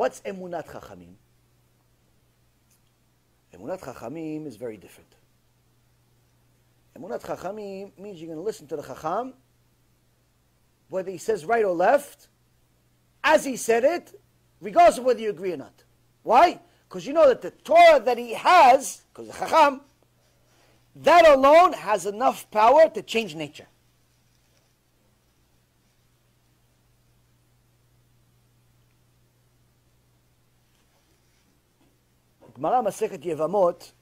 what's Emunat Chachamim? Emunat Chachamim is very different. Emunat Chachamim means you're going to listen to the Chacham, whether he says right or left, as he said it, regardless of whether you agree or not. Why? Because you know that the Torah that he has, because the Chacham, that alone has enough power to change nature. Gemara Masechet Yevamot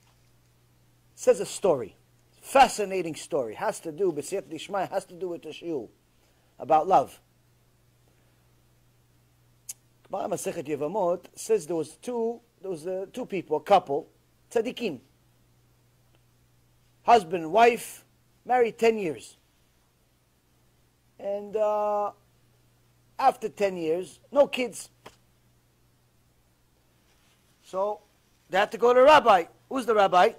says a story, fascinating story, has to do, B'siyat Dishmai, has to do with the shiur, about love. Gemara Masechet Yevamot says there was two people, a couple, tzaddikim, husband and wife, married 10 years. And after 10 years, no kids. So they had to go to a rabbi. Who's the rabbi?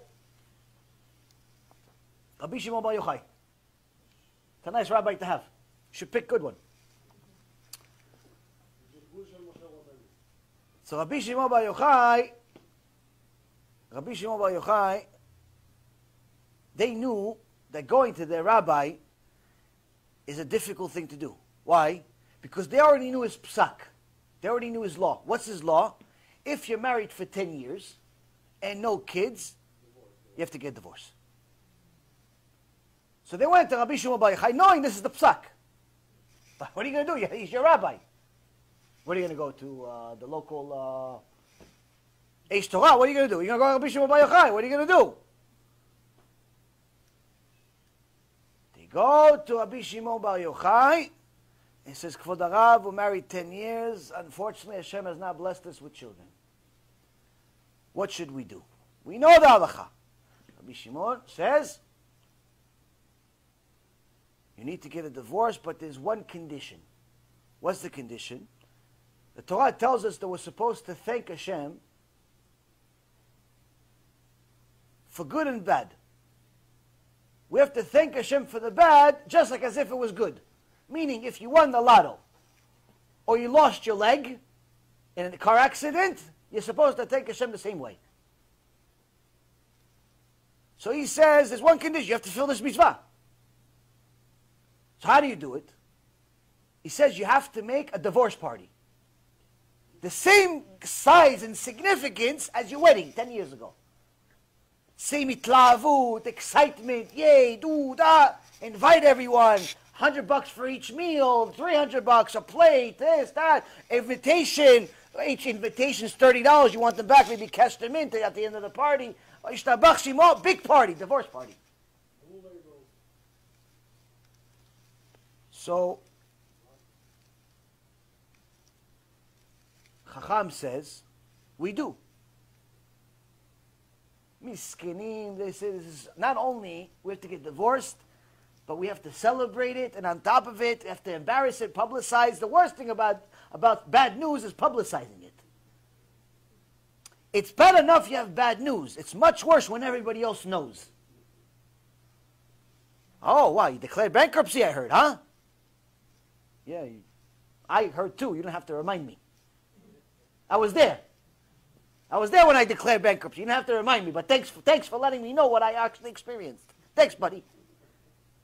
Rabbi Shimon Bar Yochai. It's a nice rabbi to have. You should pick a good one. So Rabbi Shimon Bar Yochai, they knew that going to their rabbi is a difficult thing to do. Why? Because they already knew his psak. They already knew his law. What's his law? If you're married for 10 years and no kids, you have to get divorced. So they went to Rabbi Shimon Bar Yochai knowing this is the psak. But what are you going to do? He's your rabbi. What are you going to go to the local Eish Torah? What are you going to do? You're going to go to Rabbi Shimon Bar Yochai. What are you going to do? They go to Rabbi Shimon Bar Yochai. He says, Kvod Harav, we're married 10 years. Unfortunately, Hashem has not blessed us with children. What should we do? We know the halacha. Rabbi Shimon says, you need to get a divorce, but there's one condition. What's the condition? The Torah tells us that we're supposed to thank Hashem for good and bad. We have to thank Hashem for the bad, just like as if it was good. Meaning, if you won the lotto, or you lost your leg in a car accident, you're supposed to thank Hashem the same way. So he says, there's one condition, you have to fulfill this mitzvah. So how do you do it? He says you have to make a divorce party. The same size and significance as your wedding 10 years ago. Same itlavut, excitement, yay, do, da, invite everyone. $100 for each meal, $300 a plate, this, that, invitation. Each invitation is $30. You want them back, maybe cash them in at the end of the party. Big party, divorce party. So, Chacham says, we do. Miskinim, they say this is not only we have to get divorced, but we have to celebrate it, and on top of it, we have to embarrass it, publicize. The worst thing about bad news is publicizing it. It's bad enough you have bad news. It's much worse when everybody else knows. Oh, wow, you declared bankruptcy, I heard, huh? Yeah, I heard too. You don't have to remind me. I was there. I was there when I declared bankruptcy. You don't have to remind me, but thanks for letting me know what I actually experienced. Thanks, buddy.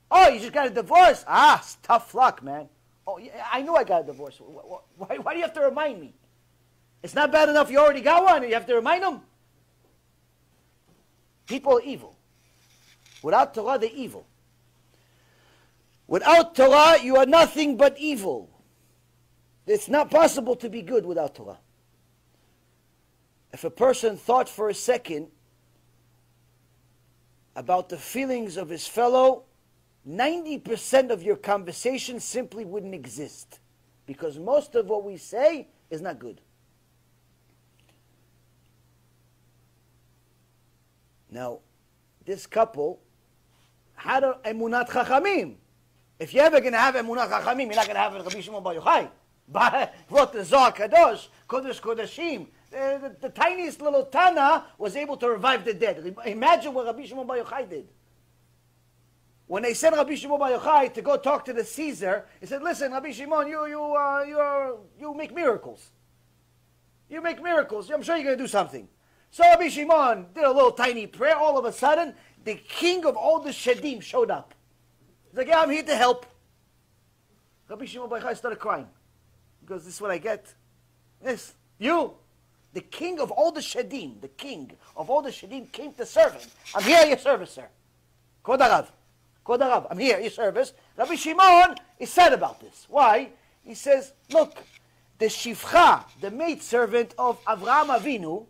Oh, you just got a divorce? Ah, it's tough luck, man. Oh, yeah, I knew I got a divorce. Why do you have to remind me? It's not bad enough you already got one and you have to remind them? People are evil. Without Torah, they're evil. Without Torah, you are nothing but evil. It's not possible to be good without Torah. If a person thought for a second about the feelings of his fellow, 90% of your conversation simply wouldn't exist. Because most of what we say is not good. Now, this couple had a Emunat Chachamim. If you're ever going to have Emunat Chachamim, you're not going to have Rabbi Shimon Bar Yochai. But what the Zohar Kadosh, Kodesh Kodashim, the tiniest little Tana was able to revive the dead. Imagine what Rabbi Shimon Bar Yochai did. When they sent Rabbi Shimon Bar Yochai to go talk to the Caesar, he said, listen, Rabbi Shimon, you make miracles. You make miracles. I'm sure you're going to do something. So Rabbi Shimon did a little tiny prayer. All of a sudden, the king of all the Shedim showed up. He's like, yeah, I'm here to help. Rabbi Shimon Bar Yochai started crying. He goes, this is what I get. This, you, the king of all the Shedim, the king of all the Shedim came to serve him. I'm here at your service, sir. Kvod Harav. Kvod Harav. I'm here at your service. Rabbi Shimon is sad about this. Why? He says, look, the Shifcha, the maidservant of Avraham Avinu,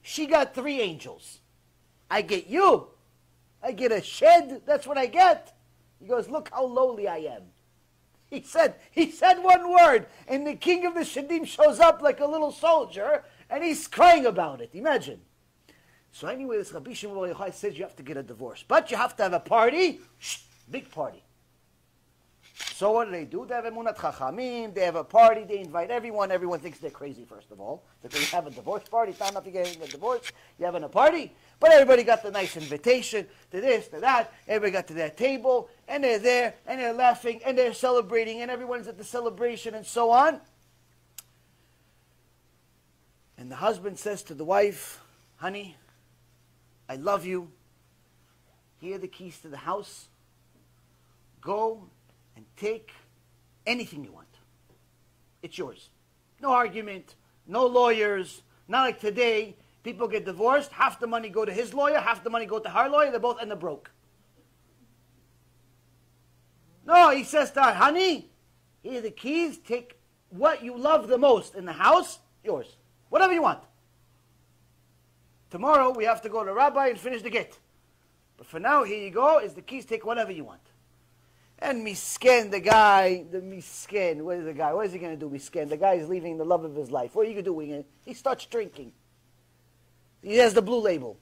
she got 3 angels. I get you. I get a shed. That's what I get. He goes, look how lowly I am. He said one word, and the king of the Shedim shows up like a little soldier, and he's crying about it. Imagine. So anyway, this Rabbi Shimon Bar Yochai says you have to get a divorce. But you have to have a party. Big party. So what do? They have Emunat Chachamim, they have a party, they invite everyone. Everyone thinks they're crazy, first of all. That they have a divorce party. It's not enough to get a divorce. You're having a party. But everybody got the nice invitation to this, to that. Everybody got to their table, and they're there, and they're laughing, and they're celebrating, and everyone's at the celebration, and so on. And the husband says to the wife, honey, I love you. Here are the keys to the house. Go and take anything you want. It's yours. No argument, no lawyers. Not like today, people get divorced, half the money go to his lawyer, half the money go to her lawyer, they both end up broke. No, he says to her, honey, here are the keys, take what you love the most in the house, yours. Whatever you want. Tomorrow we have to go to Rabbi and finish the get. But for now, here you go, is the keys, take whatever you want. And misken, the guy, what is the guy? What is he going to do, misken? The guy is leaving the love of his life. What are you going to do? He starts drinking. He has the blue label.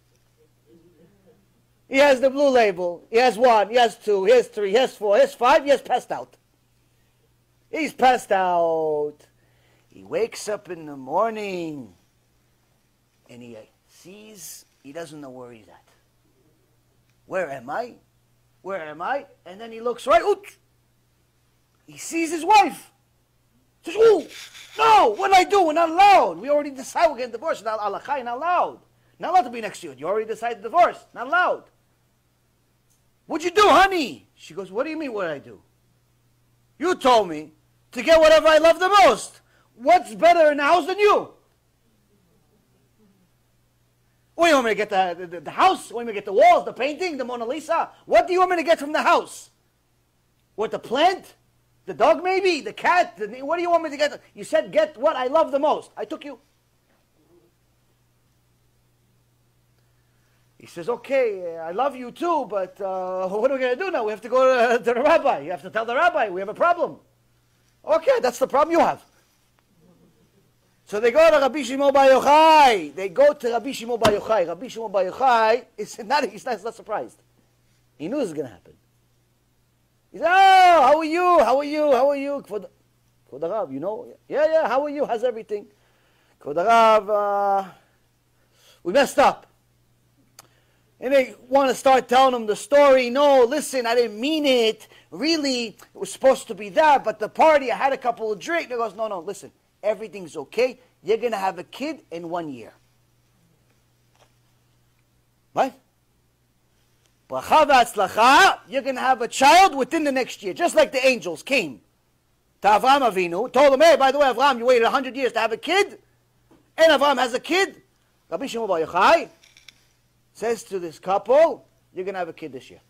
He has the blue label. He has 1, he has 2, he has 3, he has 4, he has 5, he has passed out. He's passed out. He wakes up in the morning and he sees, he doesn't know where he's at. Where am I? Where am I? And then he looks right. Ooh, he sees his wife. He says, oh, no, what did I do? We're not allowed. We already decided we're getting divorced. Not alachai, not allowed. Not allowed to be next to you. You already decided to divorce. Not allowed. What'd you do, honey? She goes, what do you mean what did I do? You told me to get whatever I love the most. What's better in the house than you? What do you want me to get the house? What do you want me to get the walls, the painting, the Mona Lisa? What do you want me to get from the house? What, the plant? The dog maybe? The cat? What do you want me to get? You said get what I love the most. I took you. He says, okay, I love you too, but what are we going to do now? We have to go to the rabbi. You have to tell the rabbi we have a problem. Okay, that's the problem you have. So they go to Rabbi Shimon Bar Yochai. They go to Rabbi Shimon Bar Yochai. Rabbi Shimon Bar Yochai he's not surprised. He knew this was going to happen. He said, oh, how are you? How are you? How are you? Kvod Harav, you know? Yeah, how are you? How's everything? Kvod Harav, we messed up. And they want to start telling him the story. No, listen, I didn't mean it. Really, it was supposed to be that, but the party, I had a couple of drinks. He goes, no, listen. Everything's okay. You're going to have a kid in 1 year. Right? Bracha v'atzlacha, you're going to have a child within the next year. Just like the angels came to Avraham Avinu, told him, hey, by the way, Avraham, you waited 100 years to have a kid, and Avraham has a kid. Rabbi Shimon Bar Yochai says to this couple, you're going to have a kid this year.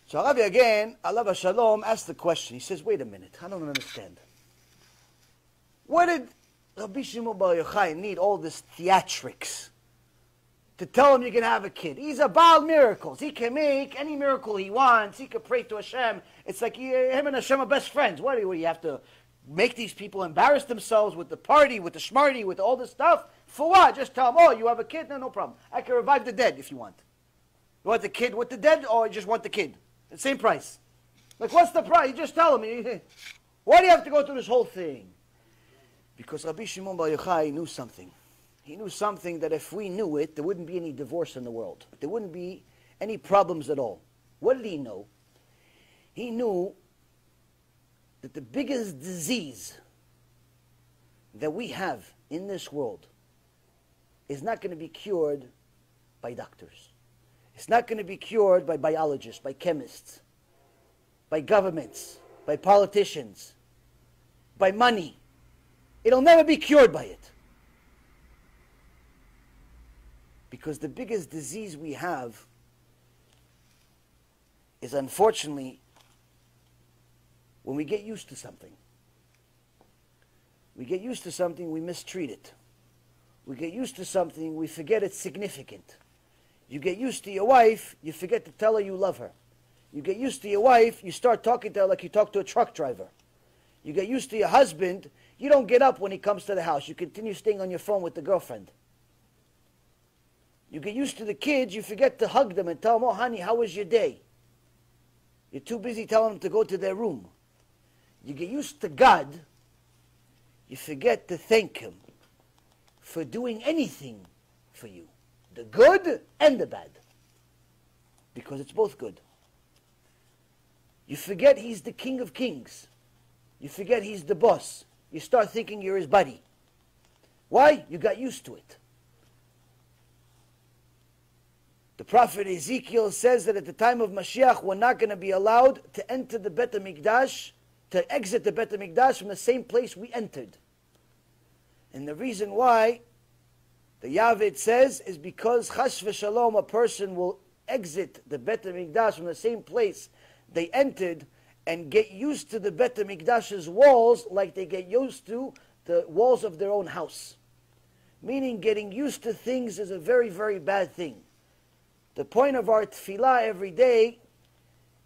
So Rabbi again, Allah Shalom, asked the question. He says, wait a minute, I don't understand. What did Rabbi Shimon Bar Yochai need all this theatrics to tell him you're going to have a kid? He's a Baal miracles. He can make any miracle he wants. He can pray to Hashem. It's like him and Hashem are best friends. What do you have to make these people embarrass themselves with the party, with the smarty, with all this stuff? For what? Just tell them, oh, you have a kid? No problem. I can revive the dead if you want. You want the kid with the dead, or you just want the kid? The same price. Like, what's the price? You just tell them. Why do you have to go through this whole thing? Because Rabbi Shimon Bar Yochai knew something. He knew something that if we knew it, there wouldn't be any divorce in the world. There wouldn't be any problems at all. What did he know? He knew that the biggest disease that we have in this world is not going to be cured by doctors. It's not going to be cured by biologists, by chemists, by governments, by politicians, by money. It'll never be cured by it. Because the biggest disease we have is, unfortunately, when we get used to something. We get used to something, we mistreat it. We get used to something, we forget it's significant. You get used to your wife, you forget to tell her you love her. You get used to your wife, you start talking to her like you talk to a truck driver. You get used to your husband, you don't get up when he comes to the house. You continue staying on your phone with the girlfriend. You get used to the kids, you forget to hug them and tell them, oh honey, how was your day? You're too busy telling them to go to their room. You get used to God, you forget to thank Him for doing anything for you. The good and the bad. Because it's both good. You forget He's the King of Kings. You forget He's the boss. You start thinking you're His buddy. Why? You got used to it. The prophet Ezekiel says that at the time of Mashiach, we're not going to be allowed to enter the Bet HaMikdash, to exit the Bet HaMikdash from the same place we entered. And the reason why, the Yavid says, is because Chas v'Shalom, a person will exit the Bet HaMikdash from the same place they entered and get used to the Bet HaMikdash's walls like they get used to the walls of their own house. Meaning getting used to things is a very, very bad thing. The point of our tefillah every day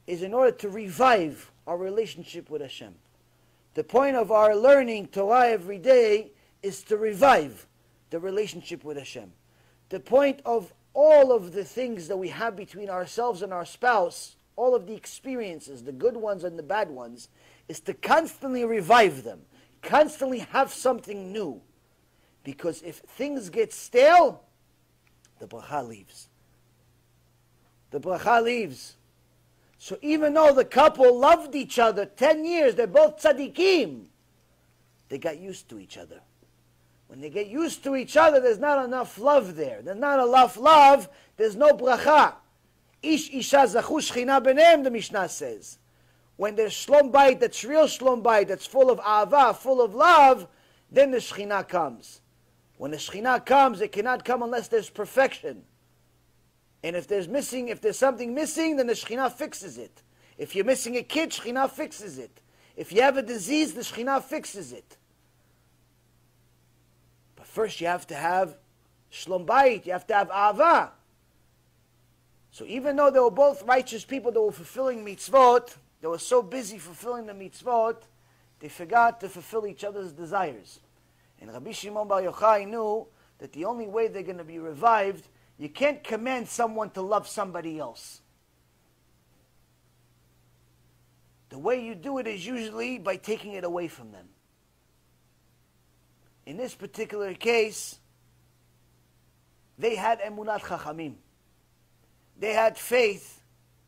is in order to revive our relationship with Hashem. The point of our learning Torah every day is to revive the relationship with Hashem. The point of all of the things that we have between ourselves and our spouse, all of the experiences, the good ones and the bad ones, is to constantly revive them, constantly have something new. Because if things get stale, the bracha leaves. The bracha leaves. So even though the couple loved each other 10 years, they're both tzaddikim, they got used to each other. When they get used to each other, there's not enough love there. There's not enough love, there's no bracha. Ish isha zachu shchina b'neim, the Mishnah says. When there's shlom bayit, that's real shlom bayit, that's full of ahava, full of love, then the shchina comes. When the shchina comes, it cannot come unless there's perfection. And if there's something missing, then the Shekhinah fixes it. If you're missing a kid, Shekhinah fixes it. If you have a disease, the Shekhinah fixes it. But first you have to have Shlom Bayit, you have to have Ahava. So even though they were both righteous people that were fulfilling mitzvot, they were so busy fulfilling the mitzvot, they forgot to fulfill each other's desires. And Rabbi Shimon Bar Yochai knew that the only way they're going to be revived, you can't command someone to love somebody else. The way you do it is usually by taking it away from them. In this particular case, they had Emunat Chachamim. They had faith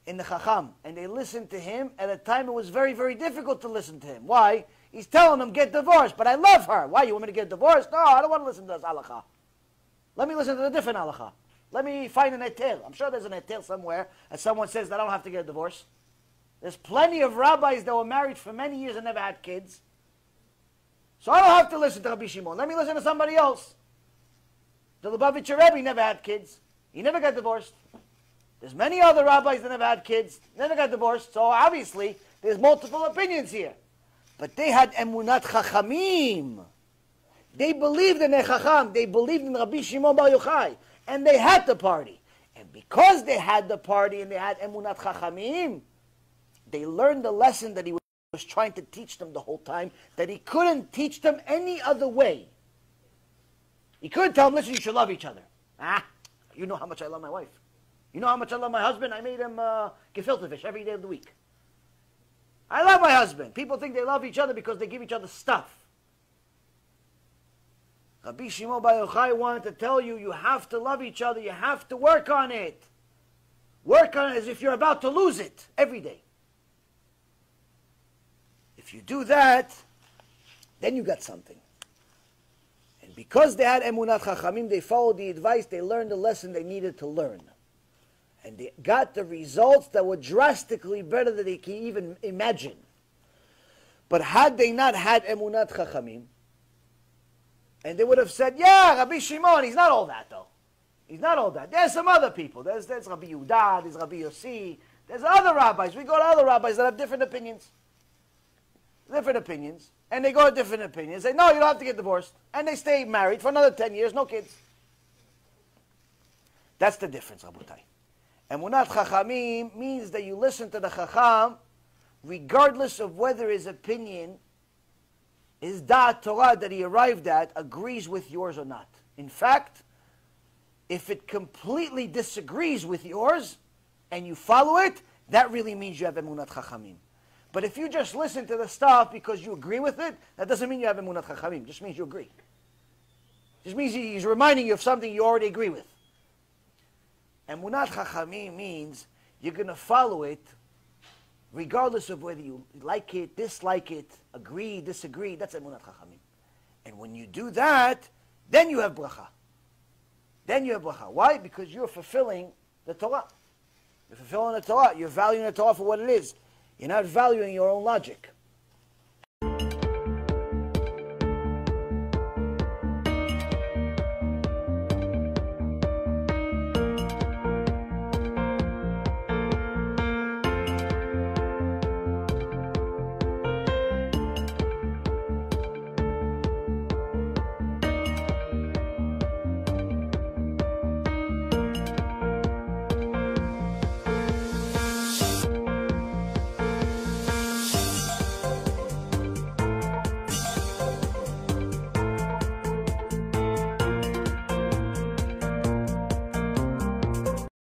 in the Chacham, and they listened to him at a time it was very, very difficult to listen to him. Why? He's telling them, get divorced, but I love her. Why, you want me to get divorced? No, I don't want to listen to this halakha. Let me listen to the different halakha. Let me find an etel. I'm sure there's an etel somewhere, and someone says that I don't have to get a divorce. There's plenty of rabbis that were married for many years and never had kids. So I don't have to listen to Rabbi Shimon. Let me listen to somebody else. The Lubavitcher Rebbe never had kids. He never got divorced. There's many other rabbis that never had kids, never got divorced. So obviously, there's multiple opinions here. But they had Emunat Chachamim. They believed in a Chacham. They believed in Rabbi Shimon Bar Yochai. And they had the party. And because they had the party and they had Emunat Chachamim, they learned the lesson that he was trying to teach them the whole time, that he couldn't teach them any other way. He couldn't tell them, listen, you should love each other. You know how much I love my wife. You know how much I love my husband? I made him gefilte fish every day of the week. I love my husband. People think they love each other because they give each other stuff. Rabbi Shimon Bar Yochai wanted to tell you, you have to love each other. You have to work on it. Work on it as if you're about to lose it every day. If you do that, then you got something. Because they had Emunat Chachamim, they followed the advice, they learned the lesson they needed to learn. And they got the results that were drastically better than they can even imagine. But had they not had Emunat Chachamim, and they would have said, yeah, Rabbi Shimon, he's not all that though. He's not all that. There's some other people. There's Rabbi Yehuda, there's Rabbi Yossi, there's other rabbis. We go to other rabbis that have different opinions. Different opinions. And they go to different opinions. They say, no, you don't have to get divorced. And they stay married for another 10 years, no kids. That's the difference, Rabotai. Emunat Chachamim means that you listen to the Chacham regardless of whether his opinion, his Da'at Torah that he arrived at, agrees with yours or not. In fact, if it completely disagrees with yours and you follow it, that really means you have Emunat Chachamim. But if you just listen to the stuff because you agree with it, that doesn't mean you have Emunat Chachamim. It just means you agree. It just means he's reminding you of something you already agree with. Emunat Chachamim means you're going to follow it regardless of whether you like it, dislike it, agree, disagree. That's Emunat Chachamim. And when you do that, then you have bracha. Then you have bracha. Why? Because you're fulfilling the Torah. You're fulfilling the Torah. You're valuing the Torah for what it is. You're not valuing your own logic.